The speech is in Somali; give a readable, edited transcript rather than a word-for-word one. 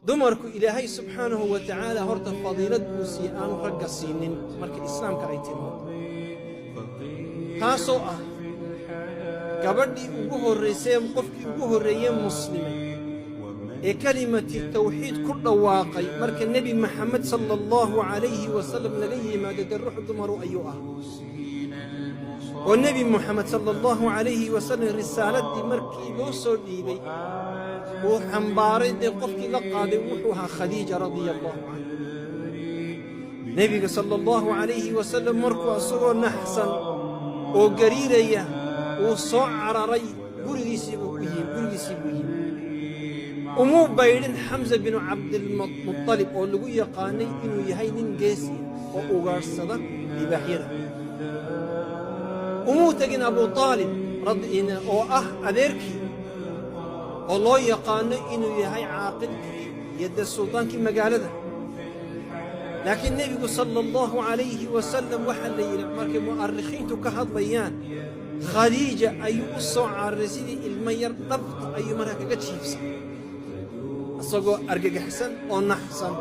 dumarku ilaahay subxaanahu wa tacaala horta fadiilad uu sii aanu ragga siinin marka islaamka ay timaado taasoo ah gabadhii ugu horraysay qofkii ugu horreeyay muslimay ee kalimati tawxiid ku dhawaaqay marka nebi maxamed sallallahu alayhi wasallam laga yimaado ruux dumaru ayuu ah oo nebi maxamed sallallahu alayhi wasallam risaaladii markii loo soo dhiibay uu xambaaray qofkii la qaaday wuxuu ahaa khadiija radiyallahu anha nebiga sallallahu alayhi wasallam markuu asagoo naxsan oo gariiraya uu soo cararay gurigiisii buu yimi umuu baydhin xamza binu cabdilmuطalib oo lagu yaqaanay inuu yahay nin geesi oo ugaadhsada libaaxyada umuu tegin abu aalib oo ah adeerkii oo loo yaqaano inuu yahay caaqilkii iyo dee sultaankii magaalada laakiin nebigu sala allahu calayhi wasalam waxaa la yidhi markay mu'arikhiintu ka hadlayaan khadiija ayuu u soo cararay sidii ilmo yar dhabta ayuu markaa kaga jiibsan isagoo argagaxsan oo naxsan